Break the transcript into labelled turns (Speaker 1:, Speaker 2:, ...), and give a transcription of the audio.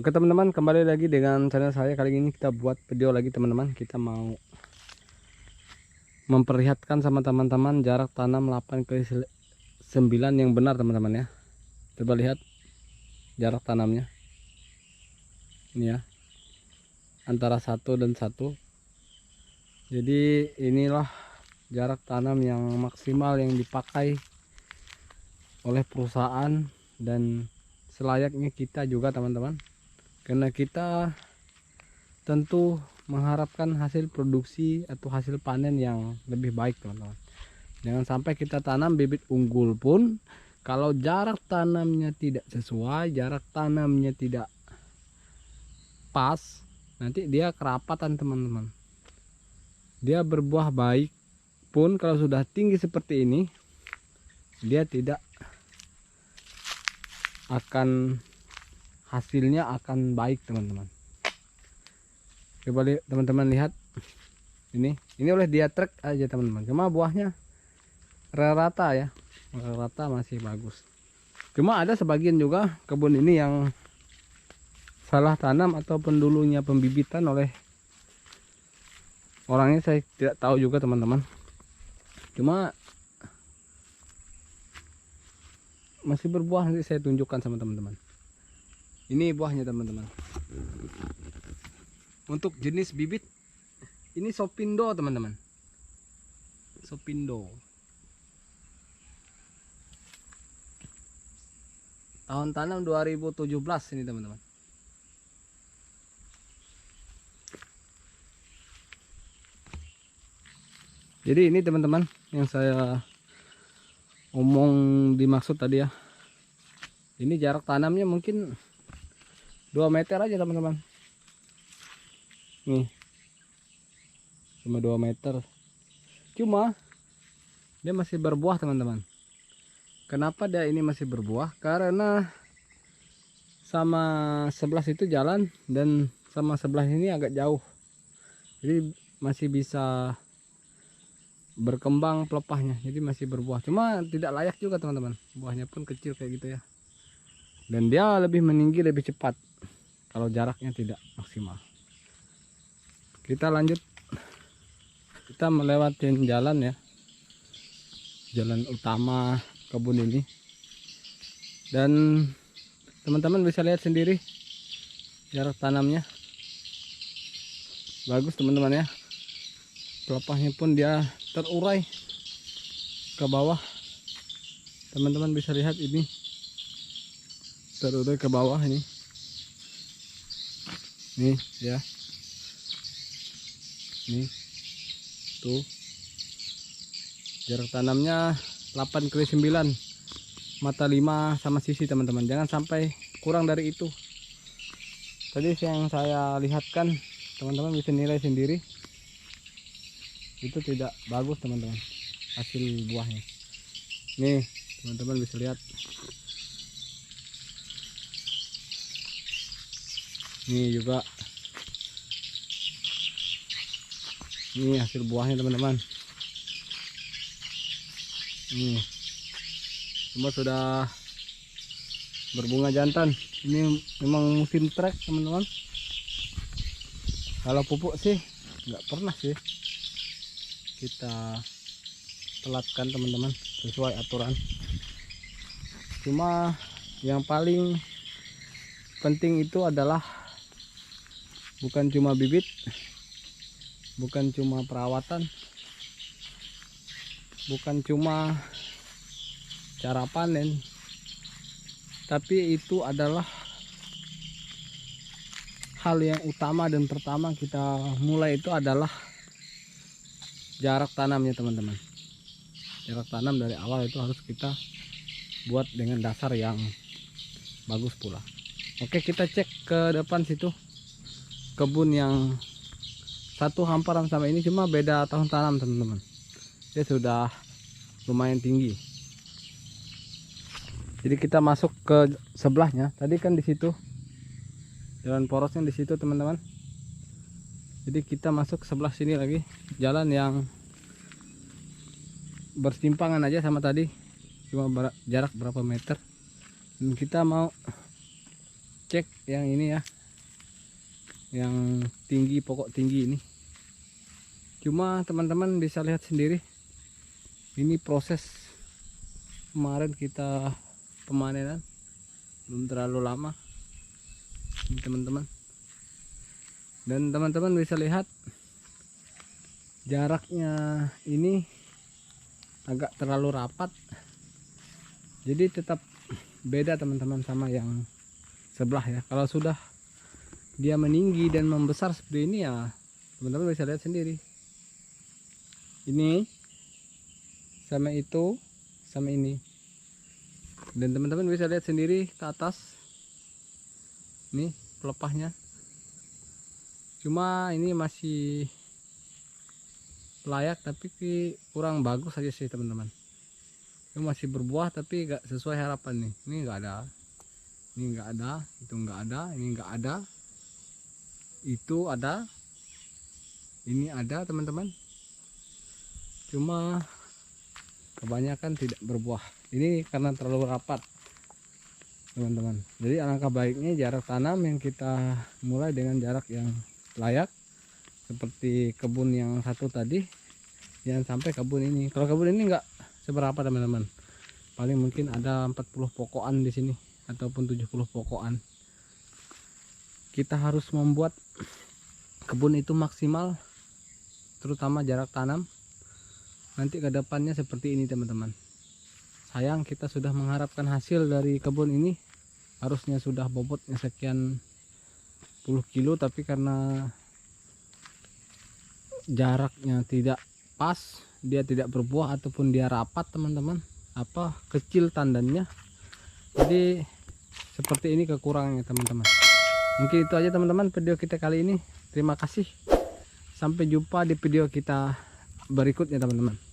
Speaker 1: Oke teman-teman, kembali lagi dengan channel saya. Kali ini kita buat video lagi teman-teman. Kita mau memperlihatkan sama teman-teman jarak tanam 8x9 yang benar teman-teman ya. Coba lihat jarak tanamnya. Ini ya, antara satu dan satu. Jadi inilah jarak tanam yang maksimal yang dipakai oleh perusahaan dan selayaknya kita juga teman-teman. Karena kita tentu mengharapkan hasil produksi atau hasil panen yang lebih baik teman-teman. Jangan sampai kita tanam bibit unggul pun kalau jarak tanamnya tidak sesuai, jarak tanamnya tidak pas, nanti dia kerapatan teman-teman. Dia berbuah baik pun kalau sudah tinggi seperti ini, dia tidak akan, hasilnya akan baik teman-teman. Coba teman-teman lihat ini oleh dia truk aja teman-teman. Cuma buahnya rata ya, rata masih bagus. Cuma ada sebagian juga kebun ini yang salah tanam ataupun dulunya pembibitan oleh orangnya, saya tidak tahu juga teman-teman. Cuma masih berbuah, nanti saya tunjukkan sama teman-teman. Ini buahnya teman-teman. Untuk jenis bibit ini Sopindo teman-teman. Sopindo. Tahun tanam 2017 ini teman-teman. Jadi ini teman-teman yang saya omong dimaksud tadi ya. Ini jarak tanamnya mungkin 2 meter aja teman-teman. Nih, cuma 2 meter. Cuma dia masih berbuah teman-teman. Kenapa dia ini masih berbuah? Karena sama sebelah itu jalan dan sama sebelah ini agak jauh. Jadi masih bisa berkembang pelepahnya. Jadi masih berbuah. Cuma tidak layak juga teman-teman. Buahnya pun kecil kayak gitu ya. Dan dia lebih meninggi, lebih cepat kalau jaraknya tidak maksimal. Kita lanjut, kita melewati jalan ya, jalan utama kebun ini, dan teman-teman bisa lihat sendiri jarak tanamnya bagus teman-teman ya. Pelepahnya pun dia terurai ke bawah, teman-teman bisa lihat ini terurai ke bawah ini ya. Nih tuh jarak tanamnya 8x9, mata 5 sama sisi teman-teman. Jangan sampai kurang dari itu. Tadi yang saya lihatkan, teman-teman bisa nilai sendiri, itu tidak bagus teman-teman hasil buahnya. Nih teman-teman bisa lihat, ini juga ini hasil buahnya teman-teman. Ini cuma sudah berbunga jantan. Ini memang musim trek teman-teman. Kalau pupuk sih nggak pernah sih kita telatkan teman-teman, sesuai aturan. Cuma yang paling penting itu adalah bukan cuma bibit, bukan cuma perawatan, bukan cuma cara panen, tapi itu adalah hal yang utama dan pertama kita mulai itu adalah jarak tanamnya teman-teman. Jarak tanam dari awal itu harus kita buat dengan dasar yang bagus pula. Oke, kita cek ke depan situ, kebun yang satu hamparan sama ini, cuma beda tahun tanam teman-teman. Dia sudah lumayan tinggi. Jadi kita masuk ke sebelahnya. Tadi kan di situ jalan porosnya di situ teman-teman. Jadi kita masuk sebelah sini lagi, jalan yang bersimpangan aja sama tadi, cuma jarak berapa meter. Dan kita mau cek yang ini ya, yang tinggi, pokok tinggi ini. Cuma teman-teman bisa lihat sendiri, ini proses kemarin kita pemanenan belum terlalu lama ini teman-teman. Dan teman-teman bisa lihat jaraknya ini agak terlalu rapat, jadi tetap beda teman-teman sama yang sebelah ya. Kalau sudah dia meninggi dan membesar seperti ini ya, teman-teman bisa lihat sendiri. Ini sama itu sama ini. Dan teman-teman bisa lihat sendiri ke atas. Nih pelepahnya. Cuma ini masih layak tapi kurang bagus aja sih teman-teman. Ini masih berbuah tapi gak sesuai harapan nih. Ini enggak ada. Ini enggak ada, itu enggak ada, ini enggak ada. Itu ada. Ini ada teman-teman. Cuma kebanyakan tidak berbuah. Ini karena terlalu rapat teman-teman. Jadi alangkah baiknya jarak tanam yang kita mulai dengan jarak yang layak, seperti kebun yang satu tadi, jangan sampai kebun ini. Kalau kebun ini enggak seberapa teman-teman, paling mungkin ada 40 pokokan di sini ataupun 70 pokokan. Kita harus membuat kebun itu maksimal, terutama jarak tanam. Nanti ke depannya seperti ini teman-teman. Sayang kita sudah mengharapkan hasil dari kebun ini, harusnya sudah bobotnya sekian puluh kilo, tapi karena jaraknya tidak pas, dia tidak berbuah ataupun dia rapat teman-teman, kecil tandannya. Jadi seperti ini kekurangannya teman-teman. Mungkin itu aja teman-teman video kita kali ini. Terima kasih, sampai jumpa di video kita berikutnya teman-teman.